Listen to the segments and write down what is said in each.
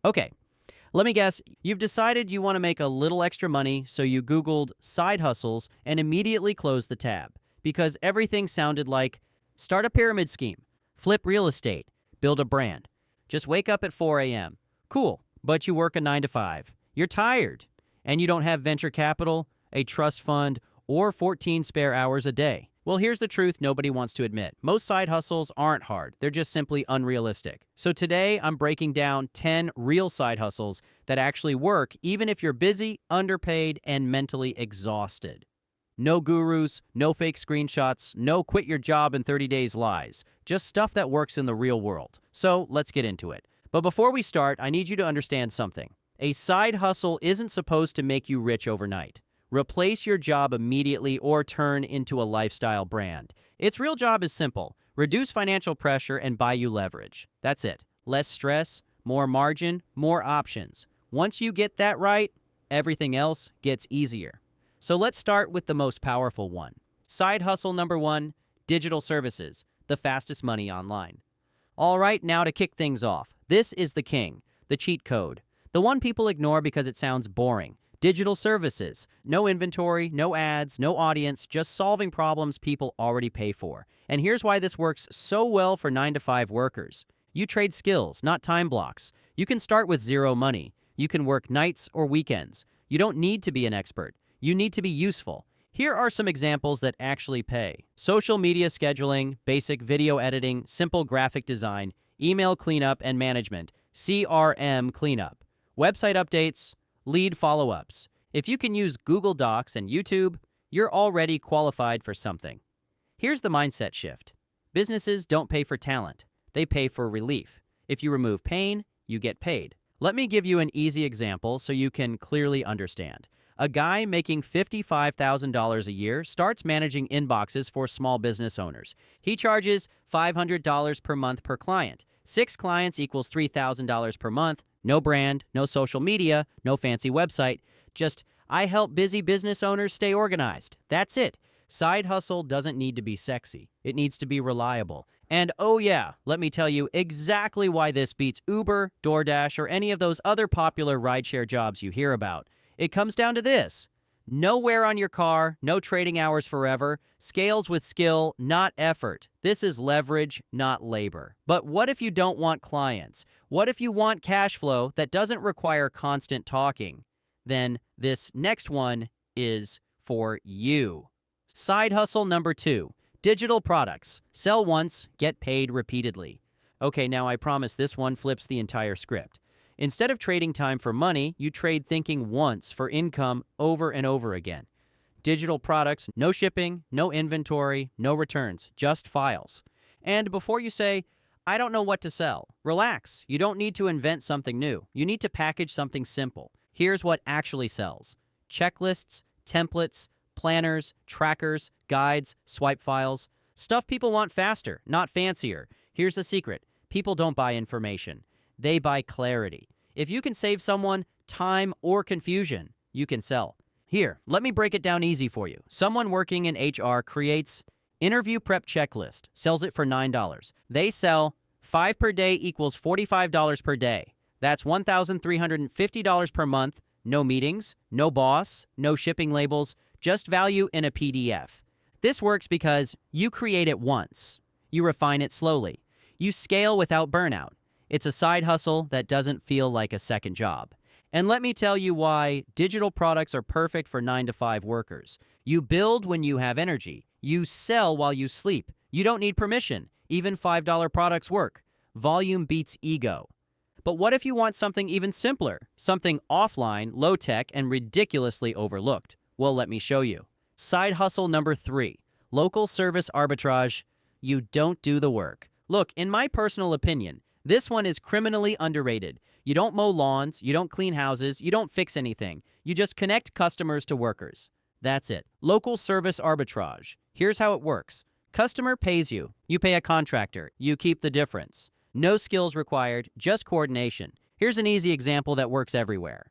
Okay, let me guess. You've decided you want to make a little extra money, so you Googled side hustles and immediately closed the tab because everything sounded like start a pyramid scheme, flip real estate, build a brand. Just wake up at 4 a.m. Cool, but you work a 9 to 5. You're tired, and you don't have venture capital, a trust fund, or 14 spare hours a day. Well, here's the truth nobody wants to admit. Most side hustles aren't hard. They're just simply unrealistic. So today, I'm breaking down 10 real side hustles that actually work even if you're busy, underpaid, and mentally exhausted. No gurus, no fake screenshots, no quit your job in 30 days lies. Just stuff that works in the real world. So let's get into it. But before we start, I need you to understand something. A side hustle isn't supposed to make you rich overnight. Replace your job immediately or turn into a lifestyle brand. Its real job is simple. Reduce financial pressure and buy you leverage. That's it. Less stress, more margin, more options. Once you get that right, everything else gets easier. So let's start with the most powerful one. Side hustle number 1, digital services, the fastest money online. All right, now to kick things off. This is the king, the cheat code. The one people ignore because it sounds boring. Digital services. No inventory, no ads, no audience, just solving problems people already pay for. And here's why this works so well for 9 to 5 workers. You trade skills, not time blocks. You can start with zero money. You can work nights or weekends. You don't need to be an expert. You need to be useful. Here are some examples that actually pay. Social media scheduling, basic video editing, simple graphic design, email cleanup and management, CRM cleanup, website updates, lead follow-ups. If you can use Google Docs and YouTube, you're already qualified for something. Here's the mindset shift. Businesses don't pay for talent. They pay for relief. If you remove pain, you get paid. Let me give you an easy example so you can clearly understand. A guy making $55,000 a year starts managing inboxes for small business owners. He charges $500 per month per client. 6 clients equals $3,000 per month. No brand, no social media, no fancy website. Just, I help busy business owners stay organized. That's it. Side hustle doesn't need to be sexy. It needs to be reliable. And oh yeah, let me tell you exactly why this beats Uber, DoorDash, or any of those other popular rideshare jobs you hear about. It comes down to this. No wear on your car, no trading hours forever, scales with skill, not effort. This is leverage, not labor. But what if you don't want clients? What if you want cash flow that doesn't require constant talking? Then this next one is for you. Side hustle number 2, digital products. Sell once, get paid repeatedly. Okay, now I promise this one flips the entire script. Instead of trading time for money, you trade thinking once for income over and over again. Digital products, no shipping, no inventory, no returns, just files. And before you say, I don't know what to sell, relax. You don't need to invent something new. You need to package something simple. Here's what actually sells. Checklists, templates, planners, trackers, guides, swipe files. Stuff people want faster, not fancier. Here's the secret. People don't buy information. They buy clarity. If you can save someone time or confusion, you can sell. Here, let me break it down easy for you. Someone working in HR creates interview prep checklist, sells it for $9. They sell 5 per day equals $45 per day. That's $1,350 per month. No meetings, no boss, no shipping labels, just value in a PDF. This works because you create it once. You refine it slowly. You scale without burnout. It's a side hustle that doesn't feel like a second job. And let me tell you why digital products are perfect for 9 to 5 workers. You build when you have energy. You sell while you sleep. You don't need permission. Even $5 products work. Volume beats ego. But what if you want something even simpler? Something offline, low-tech, and ridiculously overlooked? Well, let me show you. Side hustle number 3, local service arbitrage. You don't do the work. Look, in my personal opinion, this one is criminally underrated. You don't mow lawns, you don't clean houses, you don't fix anything. You just connect customers to workers. That's it. Local service arbitrage. Here's how it works. Customer pays you. You pay a contractor. You keep the difference. No skills required, just coordination. Here's an easy example that works everywhere.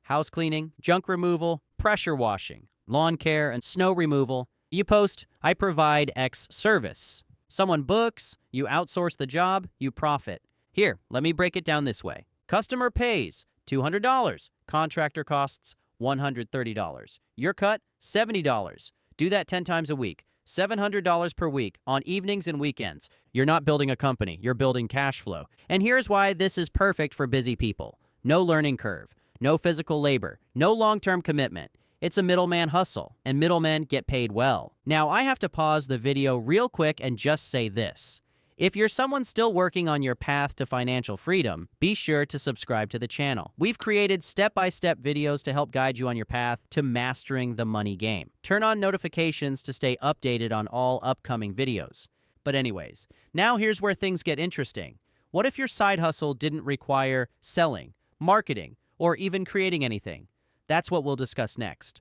House cleaning, junk removal, pressure washing, lawn care, and snow removal. You post, I provide X service. Someone books, you outsource the job, you profit. Here, let me break it down this way. Customer pays $200. Contractor costs $130. Your cut, $70. Do that 10 times a week. $700 per week on evenings and weekends. You're not building a company, you're building cash flow. And here's why this is perfect for busy people. No learning curve, no physical labor, no long-term commitment. It's a middleman hustle, and middlemen get paid well. Now, I have to pause the video real quick and just say this. If you're someone still working on your path to financial freedom, be sure to subscribe to the channel. We've created step-by-step videos to help guide you on your path to mastering the money game. Turn on notifications to stay updated on all upcoming videos. But anyways, now here's where things get interesting. What if your side hustle didn't require selling, marketing, or even creating anything? That's what we'll discuss next.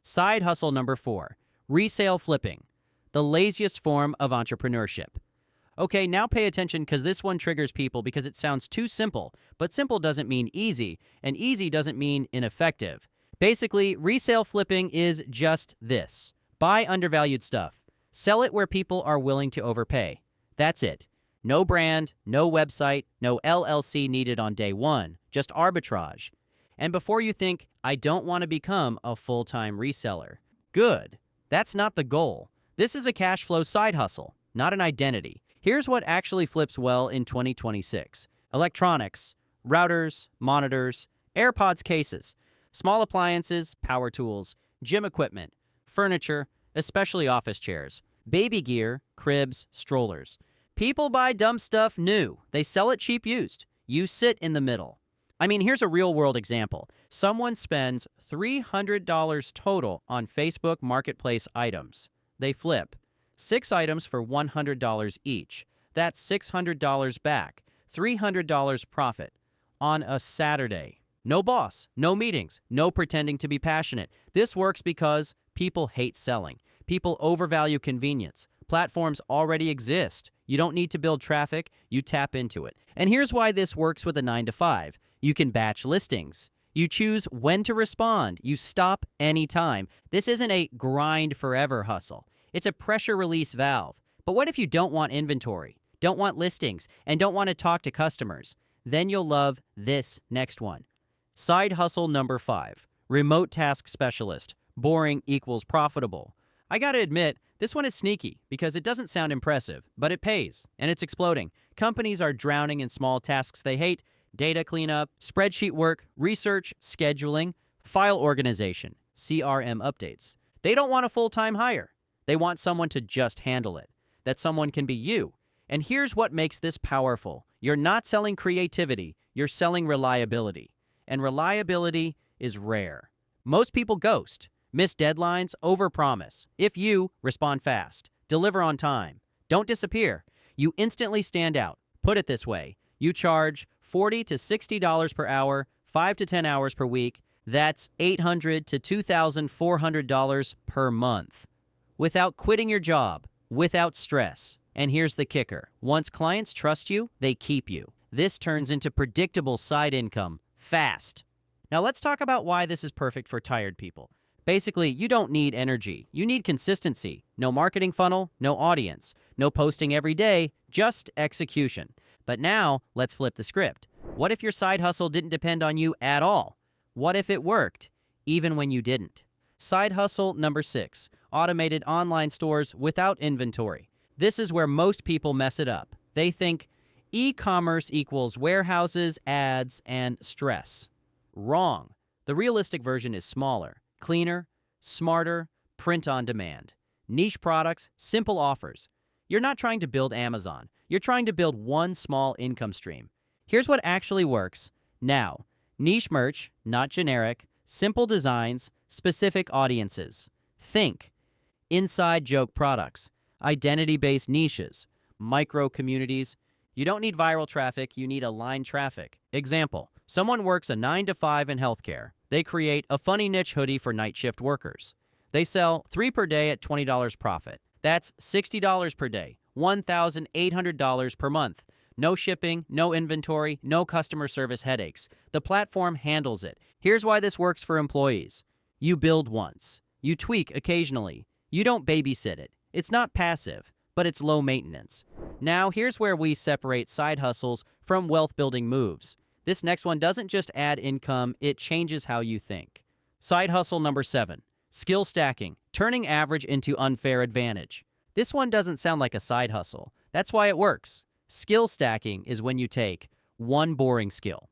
Side hustle number 4, resale flipping, the laziest form of entrepreneurship. Okay, now pay attention because this one triggers people because it sounds too simple, but simple doesn't mean easy, and easy doesn't mean ineffective. Basically, resale flipping is just this. Buy undervalued stuff. Sell it where people are willing to overpay. That's it. No brand, no website, no LLC needed on day one, just arbitrage. And before you think, I don't want to become a full-time reseller. Good. That's not the goal. This is a cash flow side hustle, not an identity. Here's what actually flips well in 2026. Electronics, routers, monitors, AirPods cases, small appliances, power tools, gym equipment, furniture, especially office chairs, baby gear, cribs, strollers. People buy dumb stuff new. They sell it cheap used. You sit in the middle. I mean, here's a real-world example. Someone spends $300 total on Facebook Marketplace items. They flip 6 items for $100 each. That's $600 back, $300 profit on a Saturday. No boss, no meetings, no pretending to be passionate. This works because people hate selling. People overvalue convenience. Platforms already exist. You don't need to build traffic, you tap into it. And here's why this works with a 9-to-5. You can batch listings. You choose when to respond. You stop anytime. This isn't a grind forever hustle. It's a pressure release valve. But what if you don't want inventory, don't want listings, and don't want to talk to customers? Then you'll love this next one. Side hustle number 5, remote task specialist. Boring equals profitable. I gotta admit, this one is sneaky because it doesn't sound impressive, but it pays, and it's exploding. Companies are drowning in small tasks they hate: data cleanup, spreadsheet work, research, scheduling, file organization, CRM updates. They don't want a full-time hire. They want someone to just handle it. That someone can be you. And here's what makes this powerful. You're not selling creativity, you're selling reliability. And reliability is rare. Most people ghost, miss deadlines, overpromise. If you respond fast, deliver on time, don't disappear, you instantly stand out. Put it this way, you charge $40 to $60 per hour, 5 to 10 hours per week. That's $800 to $2,400 per month. Without quitting your job, without stress. And here's the kicker. Once clients trust you, they keep you. This turns into predictable side income fast. Now let's talk about why this is perfect for tired people. Basically, you don't need energy. You need consistency. No marketing funnel, no audience, no posting every day, just execution. But now, let's flip the script. What if your side hustle didn't depend on you at all? What if it worked, even when you didn't? Side hustle number 6, automated online stores without inventory. This is where most people mess it up. They think e-commerce equals warehouses, ads, and stress. Wrong. The realistic version is smaller, cleaner, smarter, print on demand. Niche products, simple offers. You're not trying to build Amazon. You're trying to build one small income stream. Here's what actually works now. Niche merch, not generic, simple designs, specific audiences. Think inside joke products, identity-based niches, micro communities. You don't need viral traffic, you need aligned traffic. Example, someone works a 9-to-5 in healthcare. They create a funny niche hoodie for night shift workers. They sell 3 per day at $20 profit. That's $60 per day, $1,800 per month. No shipping, no inventory, no customer service headaches. The platform handles it. Here's why this works for employees. You build once. You tweak occasionally. You don't babysit it. It's not passive, but it's low maintenance. Now, here's where we separate side hustles from wealth-building moves. This next one doesn't just add income, it changes how you think. Side hustle number 7, skill stacking, turning average into unfair advantage. This one doesn't sound like a side hustle. That's why it works. Skill stacking is when you take one boring skill,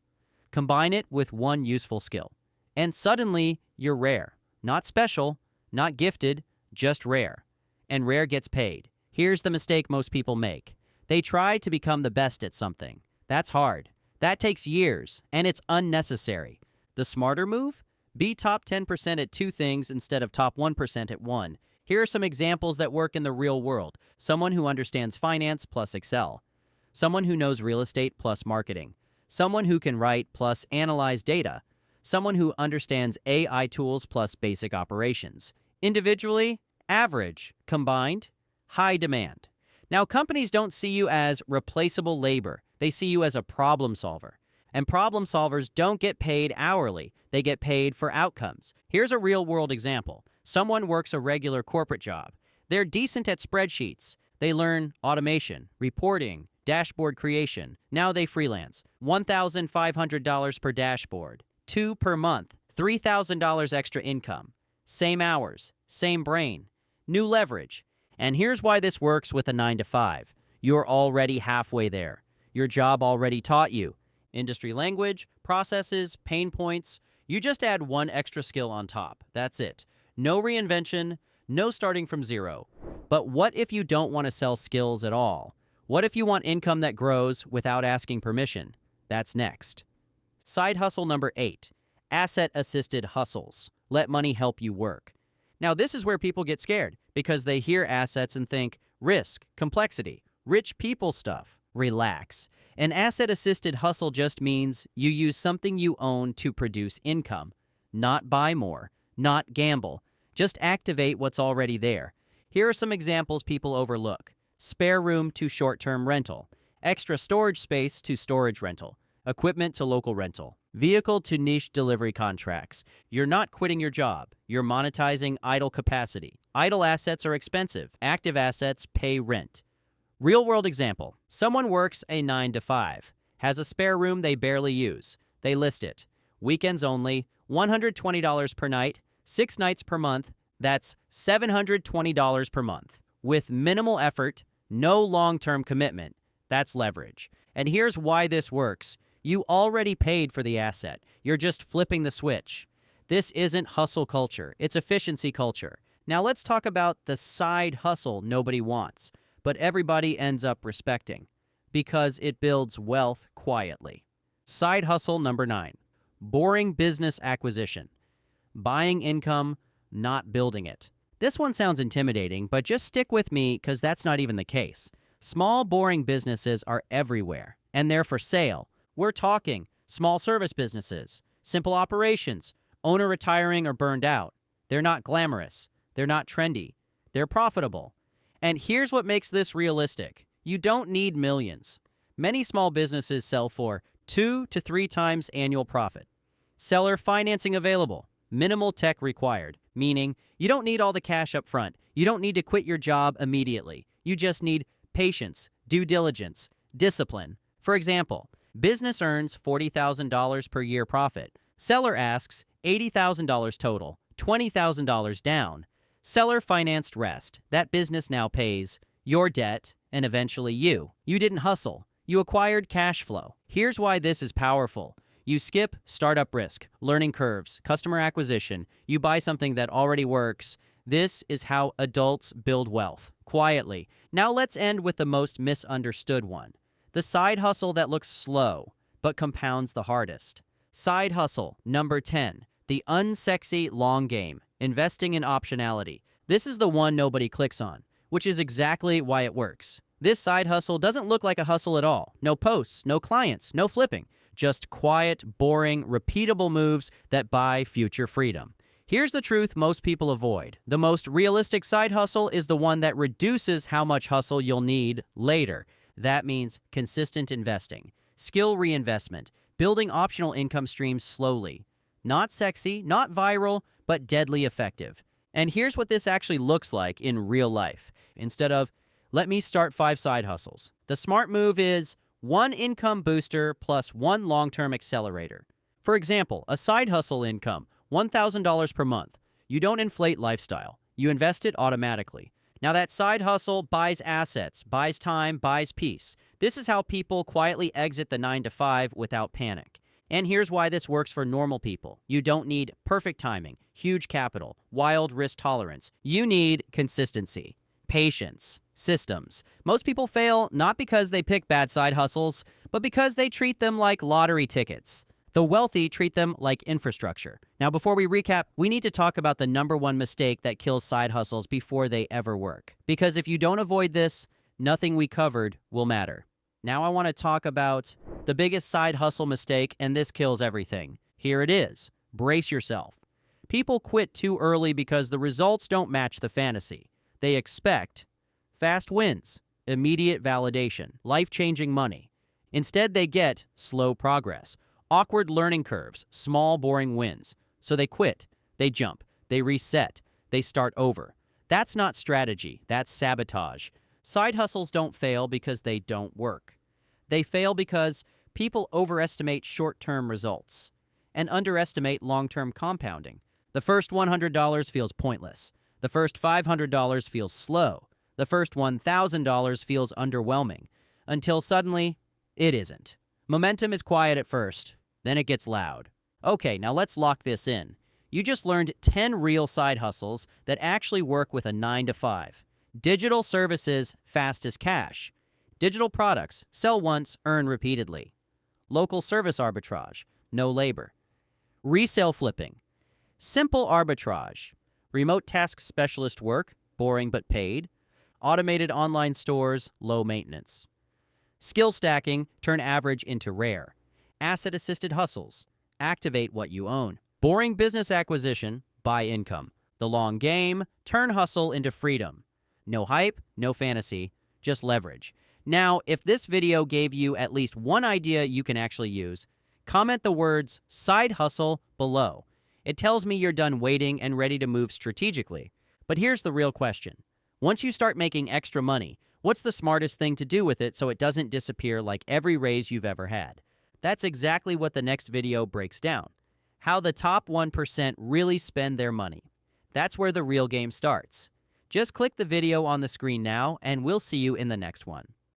combine it with one useful skill, and suddenly you're rare. Not special, not gifted, just rare. And rare gets paid. Here's the mistake most people make. They try to become the best at something. That's hard. That takes years, and it's unnecessary. The smarter move? Be top 10% at 2 things instead of top 1% at 1. Here are some examples that work in the real world. Someone who understands finance plus Excel. Someone who knows real estate plus marketing. Someone who can write plus analyze data. Someone who understands AI tools plus basic operations. Individually, average. Combined, high demand. Now, companies don't see you as replaceable labor. They see you as a problem solver. And problem solvers don't get paid hourly. They get paid for outcomes. Here's a real-world example. Someone works a regular corporate job. They're decent at spreadsheets. They learn automation, reporting, dashboard creation. Now they freelance. $1,500 per dashboard. 2 per month. $3,000 extra income. Same hours. Same brain. New leverage. And here's why this works with a 9 to 5. You're already halfway there. Your job already taught you industry language, processes, pain points. You just add one extra skill on top. That's it. No reinvention, no starting from zero. But what if you don't want to sell skills at all? What if you want income that grows without asking permission? That's next. Side hustle number 8, asset-assisted hustles. Let money help you work. Now, this is where people get scared because they hear assets and think risk, complexity, rich people stuff. Relax. An asset-assisted hustle just means you use something you own to produce income. Not buy more, not gamble. Just activate what's already there. Here are some examples people overlook. Spare room to short-term rental. Extra storage space to storage rental. Equipment to local rental. Vehicle to niche delivery contracts. You're not quitting your job. You're monetizing idle capacity. Idle assets are expensive. Active assets pay rent. Real-world example. Someone works a 9 to 5, has a spare room they barely use. They list it. Weekends only, $120 per night, 6 nights per month. That's $720 per month. With minimal effort, no long-term commitment. That's leverage. And here's why this works. You already paid for the asset. You're just flipping the switch. This isn't hustle culture. It's efficiency culture. Now let's talk about the side hustle nobody wants, but everybody ends up respecting because it builds wealth quietly. Side hustle number 9, boring business acquisition. Buying income, not building it. This one sounds intimidating, but just stick with me because that's not even the case. Small, boring businesses are everywhere, and they're for sale. We're talking small service businesses, simple operations, owner retiring or burned out. They're not glamorous. They're not trendy. They're profitable. And here's what makes this realistic. You don't need millions. Many small businesses sell for 2 to 3 times annual profit. Seller financing available. Minimal tech required, meaning you don't need all the cash up front. You don't need to quit your job immediately. You just need patience, due diligence, discipline. For example, business earns $40,000 per year profit. Seller asks $80,000 total, $20,000 down. Seller financed rest. That business now pays your debt and eventually you. You didn't hustle. You acquired cash flow. Here's why this is powerful. You skip startup risk, learning curves, customer acquisition. You buy something that already works. This is how adults build wealth, quietly. Now let's end with the most misunderstood one. The side hustle that looks slow, but compounds the hardest. Side hustle number 10, the unsexy long game. Investing in optionality. This is the one nobody clicks on, which is exactly why it works. This side hustle doesn't look like a hustle at all. No posts, no clients, no flipping. Just quiet, boring, repeatable moves that buy future freedom. Here's the truth most people avoid. The most realistic side hustle is the one that reduces how much hustle you'll need later. That means consistent investing, skill reinvestment, building optional income streams slowly. Not sexy, not viral, but deadly effective. And here's what this actually looks like in real life. Instead of, let me start 5 side hustles, the smart move is one income booster plus one long-term accelerator. For example, a side hustle income, $1,000 per month. You don't inflate lifestyle. You invest it automatically. Now that side hustle buys assets, buys time, buys peace. This is how people quietly exit the 9 to 5 without panic. And here's why this works for normal people. You don't need perfect timing, huge capital, wild risk tolerance. You need consistency, patience, systems. Most people fail not because they pick bad side hustles, but because they treat them like lottery tickets. The wealthy treat them like infrastructure. Now, before we recap, we need to talk about the number one mistake that kills side hustles before they ever work. Because if you don't avoid this, nothing we covered will matter. Now I want to talk about the biggest side hustle mistake, and this kills everything. Here it is. Brace yourself. People quit too early because the results don't match the fantasy. They expect fast wins, immediate validation, life-changing money. Instead, they get slow progress, awkward learning curves, small, boring wins. So they quit, they jump, they reset, they start over. That's not strategy, that's sabotage. Side hustles don't fail because they don't work. They fail because people overestimate short-term results and underestimate long-term compounding. The first $100 feels pointless. The first $500 feels slow. The first $1,000 feels underwhelming, until suddenly, it isn't. Momentum is quiet at first, then it gets loud. Okay, now let's lock this in. You just learned 10 real side hustles that actually work with a 9 to 5. Digital services, fast as cash. Digital products, sell once, earn repeatedly. Local service arbitrage, no labor. Resale flipping. Simple arbitrage. Remote task specialist work, boring but paid. Automated online stores, low maintenance. Skill stacking, turn average into rare. Asset-assisted hustles, activate what you own. Boring business acquisition, buy income. The long game, turn hustle into freedom. No hype, no fantasy, just leverage. Now, if this video gave you at least one idea you can actually use, comment the words side hustle below. It tells me you're done waiting and ready to move strategically. But here's the real question. Once you start making extra money, what's the smartest thing to do with it so it doesn't disappear like every raise you've ever had? That's exactly what the next video breaks down. How the top 1% really spend their money. That's where the real game starts. Just click the video on the screen now, and we'll see you in the next one.